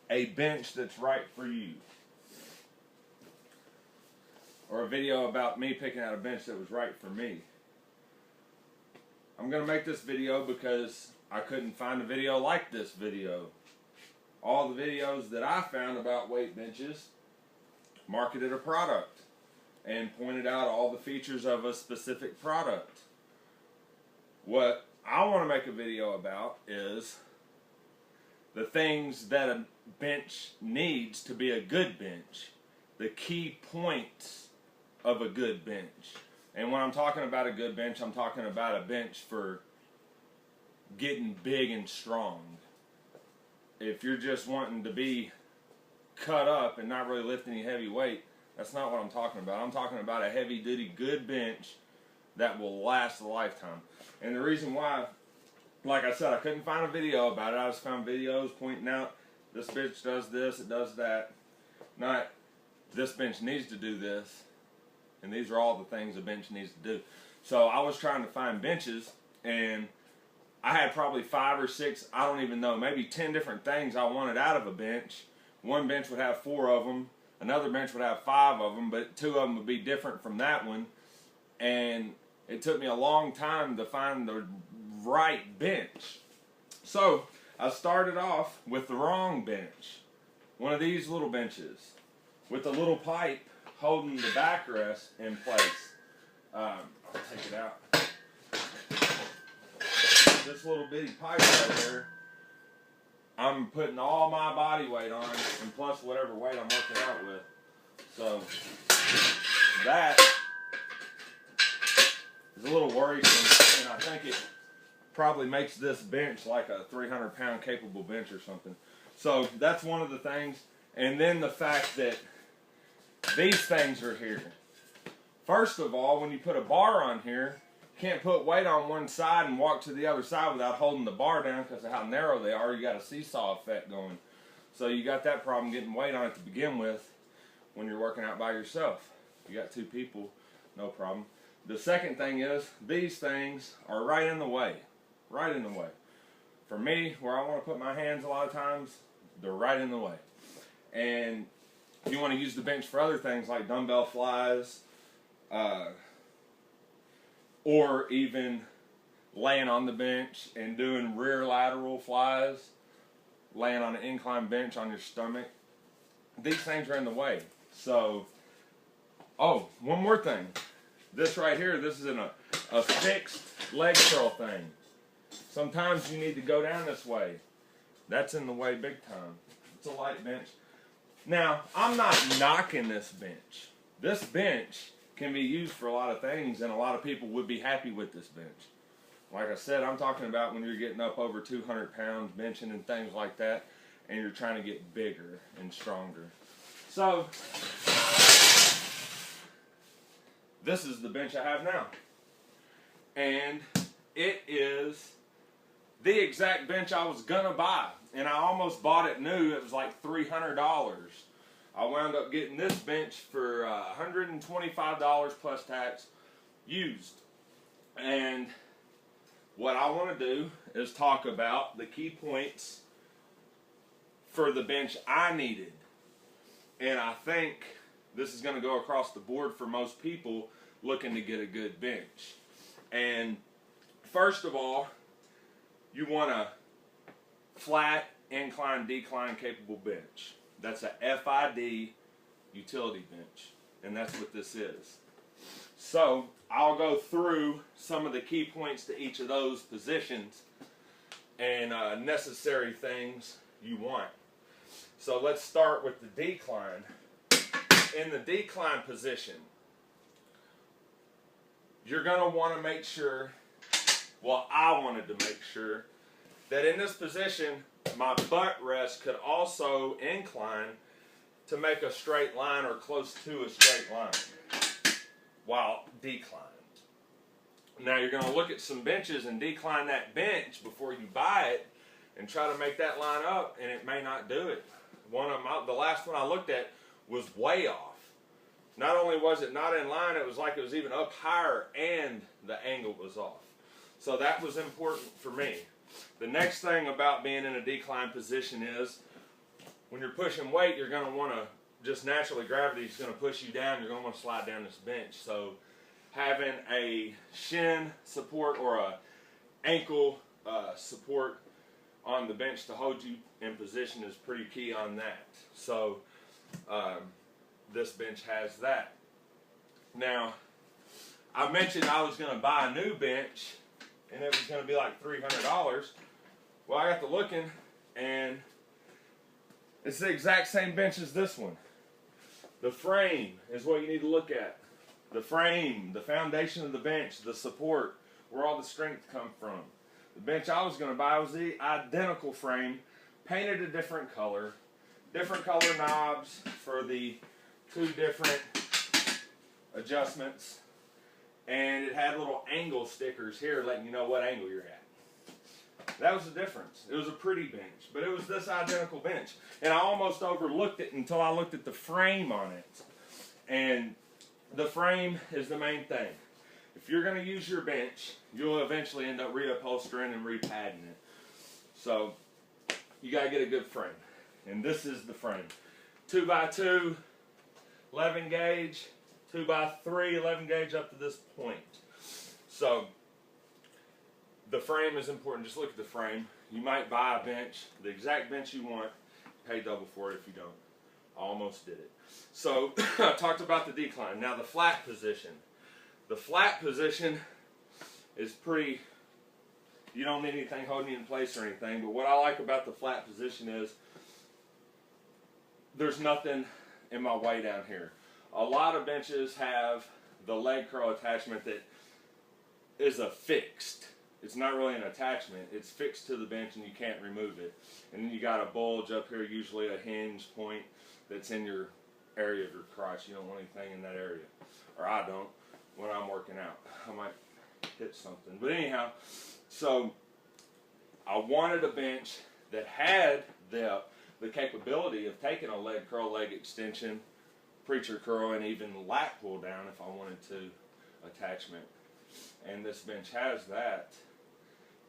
a bench that's right for you. Or a video about me picking out a bench that was right for me. I'm going to make this video because I couldn't find a video like this video. All the videos that I found about weight benches marketed a product and pointed out all the features of a specific product. What I want to make a video about is the things that a bench needs to be a good bench. The key points of a good bench. And when I'm talking about a good bench, I'm talking about a bench for getting big and strong. If you're just wanting to be cut up and not really lift any heavy weight, that's not what I'm talking about. I'm talking about a heavy-duty good bench that will last a lifetime. And the reason why, like I said, I couldn't find a video about it. I just found videos pointing out this bench does this, it does that. Not this bench needs to do this. And these are all the things a bench needs to do. So I was trying to find benches, and I had probably 5 or 6, I don't even know, maybe 10 different things I wanted out of a bench. One bench would have 4 of them. Another bench would have 5 of them, but 2 of them would be different from that one. And it took me a long time to find the right bench. So I started off with the wrong bench. One of these little benches with a little pipe holding the backrest in place. I'll take it out. This little bitty pipe right there, I'm putting all my body weight on, and plus whatever weight I'm working out with. So that is a little worrisome, and I think it probably makes this bench like a 300-pound capable bench or something. So that's one of the things. And then the fact that these things are here. First of all, when you put a bar on here, you can't put weight on one side and walk to the other side without holding the bar down because of how narrow they are. You got a seesaw effect going. So you got that problem getting weight on it to begin with when you're working out by yourself. If you got 2 people, no problem. The second thing is, these things are right in the way. Right in the way. For me, where I want to put my hands a lot of times, they're right in the way. And if you want to use the bench for other things like dumbbell flies, or even laying on the bench and doing rear lateral flies, laying on an incline bench on your stomach, these things are in the way. So, oh, one more thing. This right here, this is a fixed leg curl thing. Sometimes you need to go down this way. That's in the way big time. It's a light bench. Now, I'm not knocking this bench. This bench can be used for a lot of things, and a lot of people would be happy with this bench. Like I said, I'm talking about when you're getting up over 200 pounds benching and things like that, and you're trying to get bigger and stronger. So, this is the bench I have now. And it is the exact bench I was going to buy. And I almost bought it new. It was like $300. I wound up getting this bench for $125 plus tax used. And what I want to do is talk about the key points for the bench I needed. And I think this is going to go across the board for most people looking to get a good bench. And first of all, you want a flat, incline, decline capable bench. That's a FID utility bench, and that's what this is. So I'll go through some of the key points to each of those positions and necessary things you want. So let's start with the decline. In the decline position, you're going to want to make sure, well, I wanted to make sure, that in this position, my butt rest could also incline to make a straight line or close to a straight line while declined. Now you're going to look at some benches and decline that bench before you buy it and try to make that line up, and it may not do it. The last one I looked at was way off. Not only was it not in line, it was like it was even up higher and the angle was off. So that was important for me. The next thing about being in a decline position is when you're pushing weight, you're going to want to, just naturally gravity is going to push you down. You're going to want to slide down this bench. So having a shin support or a ankle support on the bench to hold you in position is pretty key on that. So this bench has that. Now, I mentioned I was going to buy a new bench and it was going to be like $300. Well, I got to looking and it's the exact same bench as this one. The frame is what you need to look at. The frame, the foundation of the bench, the support, where all the strength comes from. The bench I was going to buy was the identical frame, painted a different color knobs for the 2 different adjustments, and it had little angle stickers here letting you know what angle you're at. That was the difference. It was a pretty bench, but it was this identical bench, and I almost overlooked it until I looked at the frame on it. And the frame is the main thing. If you're going to use your bench, you'll eventually end up reupholstering and repadding it. So you got to get a good frame. And this is the frame. 2x2, 11 gauge, 2x3, 11 gauge up to this point. So the frame is important. Just look at the frame. You might buy a bench, the exact bench you want, pay double for it if you don't. I almost did it. So I talked about the decline. Now the flat position. The flat position is pretty, you don't need anything holding you in place or anything, but what I like about the flat position is there's nothing in my way down here. A lot of benches have the leg curl attachment that is affixed. It's not really an attachment. It's fixed to the bench and you can't remove it. And then you got a bulge up here, usually a hinge point that's in your area of your crotch. You don't want anything in that area. Or I don't when I'm working out. I might hit something. But anyhow, so I wanted a bench that had the capability of taking a leg curl, leg extension, preacher curl, and even lat pull down if I wanted to attachment. And this bench has that.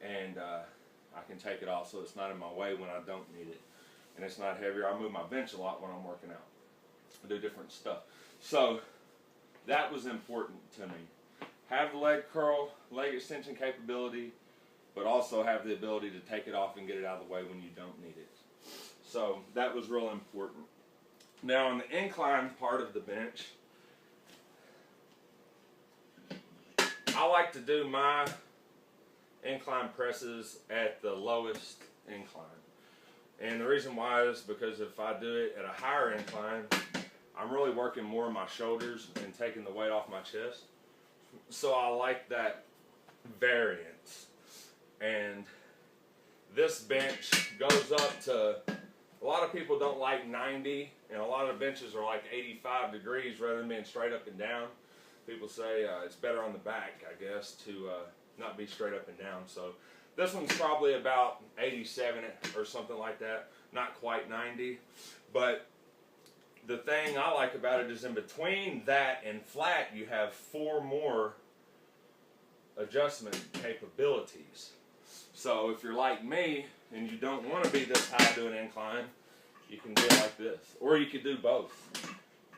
And I can take it off so it's not in my way when I don't need it. And it's not heavier. I move my bench a lot when I'm working out. I do different stuff. So that was important to me. Have the leg curl, leg extension capability, but also have the ability to take it off and get it out of the way when you don't need it. So that was real important. Now on the incline part of the bench, I like to do my incline presses at the lowest incline. And the reason why is because if I do it at a higher incline, I'm really working more of my shoulders and taking the weight off my chest. So I like that variance. And this bench goes up to, a lot of people don't like 90, and a lot of benches are like 85 degrees rather than being straight up and down. People say it's better on the back, I guess, to not be straight up and down. So this one's probably about 87 or something like that, not quite 90. But the thing I like about it is in between that and flat, you have 4 more adjustment capabilities. So if you're like me and you don't want to be this high to an incline, you can do it like this. Or you could do both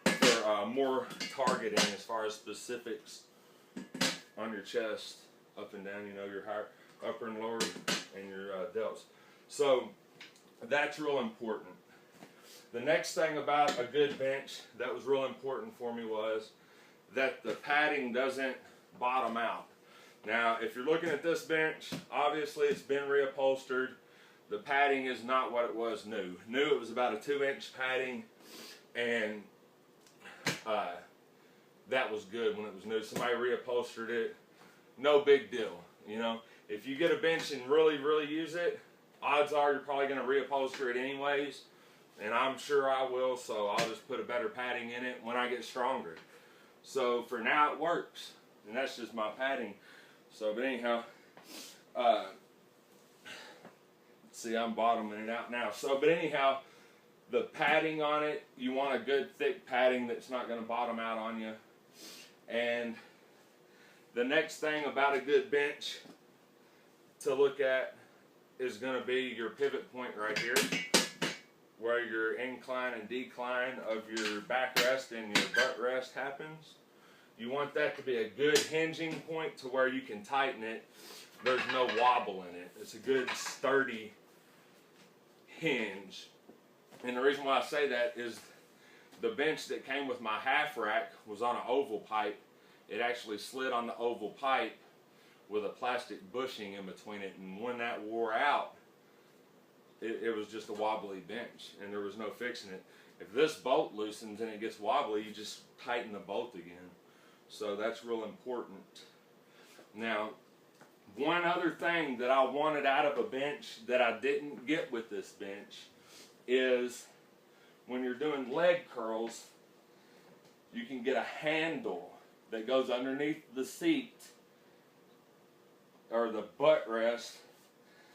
for more targeting as far as specifics on your chest, up and down, you know, your higher, upper and lower, and your delts. So that's real important. The next thing about a good bench that was real important for me was that the padding doesn't bottom out. Now, if you're looking at this bench, obviously it's been reupholstered. The padding is not what it was new. New, it was about a 2-inch padding, and that was good when it was new. Somebody reupholstered it, no big deal. You know, if you get a bench and really, really use it, odds are you're probably going to reupholster it anyways. And I'm sure I will, so I'll just put a better padding in it when I get stronger. So for now it works, and that's just my padding. So, but anyhow, see, I'm bottoming it out now. So, but anyhow, the padding on it, you want a good thick padding that's not going to bottom out on you. And the next thing about a good bench to look at is going to be your pivot point right here, where where your incline and decline of your backrest and your butt rest happens. You want that to be a good hinging point to where you can tighten it. There's no wobble in it. It's a good sturdy hinge. And the reason why I say that is the bench that came with my half rack was on an oval pipe. It actually slid on the oval pipe with a plastic bushing in between it, and when that wore out, it was just a wobbly bench, and there was no fixing it. If this bolt loosens and it gets wobbly, you just tighten the bolt again. So that's real important. Now, one other thing that I wanted out of a bench that I didn't get with this bench is when you're doing leg curls, you can get a handle that goes underneath the seat or the butt rest.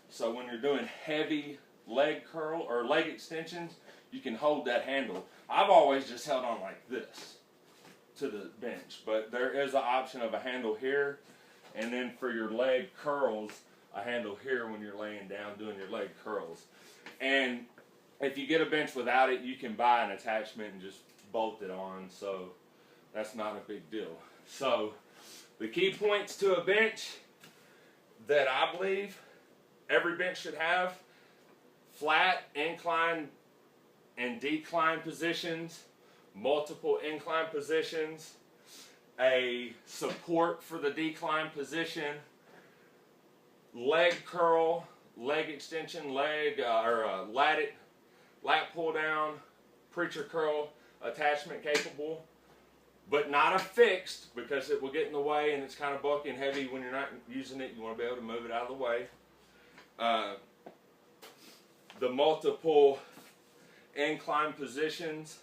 So when you're doing heavy leg curl or leg extensions, you can hold that handle. I've always just held on like this to the bench, but there is an option of a handle here, and then for your leg curls, a handle here when you're laying down doing your leg curls. And if you get a bench without it, you can buy an attachment and just bolt it on, so that's not a big deal. So the key points to a bench that I believe every bench should have: flat, incline, and decline positions, multiple incline positions, a support for the decline position, leg curl, leg extension, lat pull down, preacher curl, attachment capable, but not a fixed, because it will get in the way and it's kind of bulky and heavy when you're not using it. You want to be able to move it out of the way. The multiple incline positions,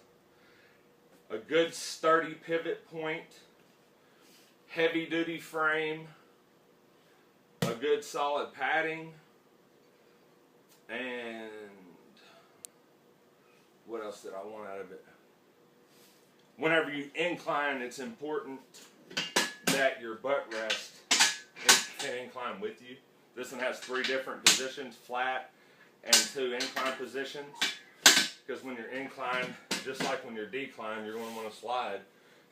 a good sturdy pivot point, heavy duty frame, a good solid padding, and what else did I want out of it? Whenever you incline, it's important that your butt rest can incline with you. This one has 3 different positions: flat and 2 incline positions. Because when you're inclined, just like when you're declined, you're going to want to slide.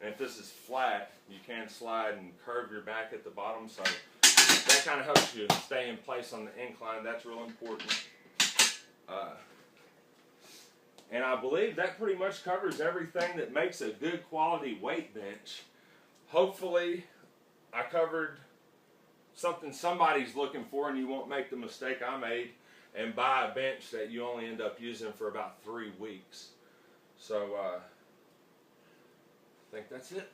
And if this is flat, you can slide and curve your back at the bottom. So that kind of helps you stay in place on the incline. That's real important. And I believe that pretty much covers everything that makes a good quality weight bench. Hopefully, I covered something somebody's looking for, and you won't make the mistake I made and buy a bench that you only end up using for about 3 weeks. So, I think that's it.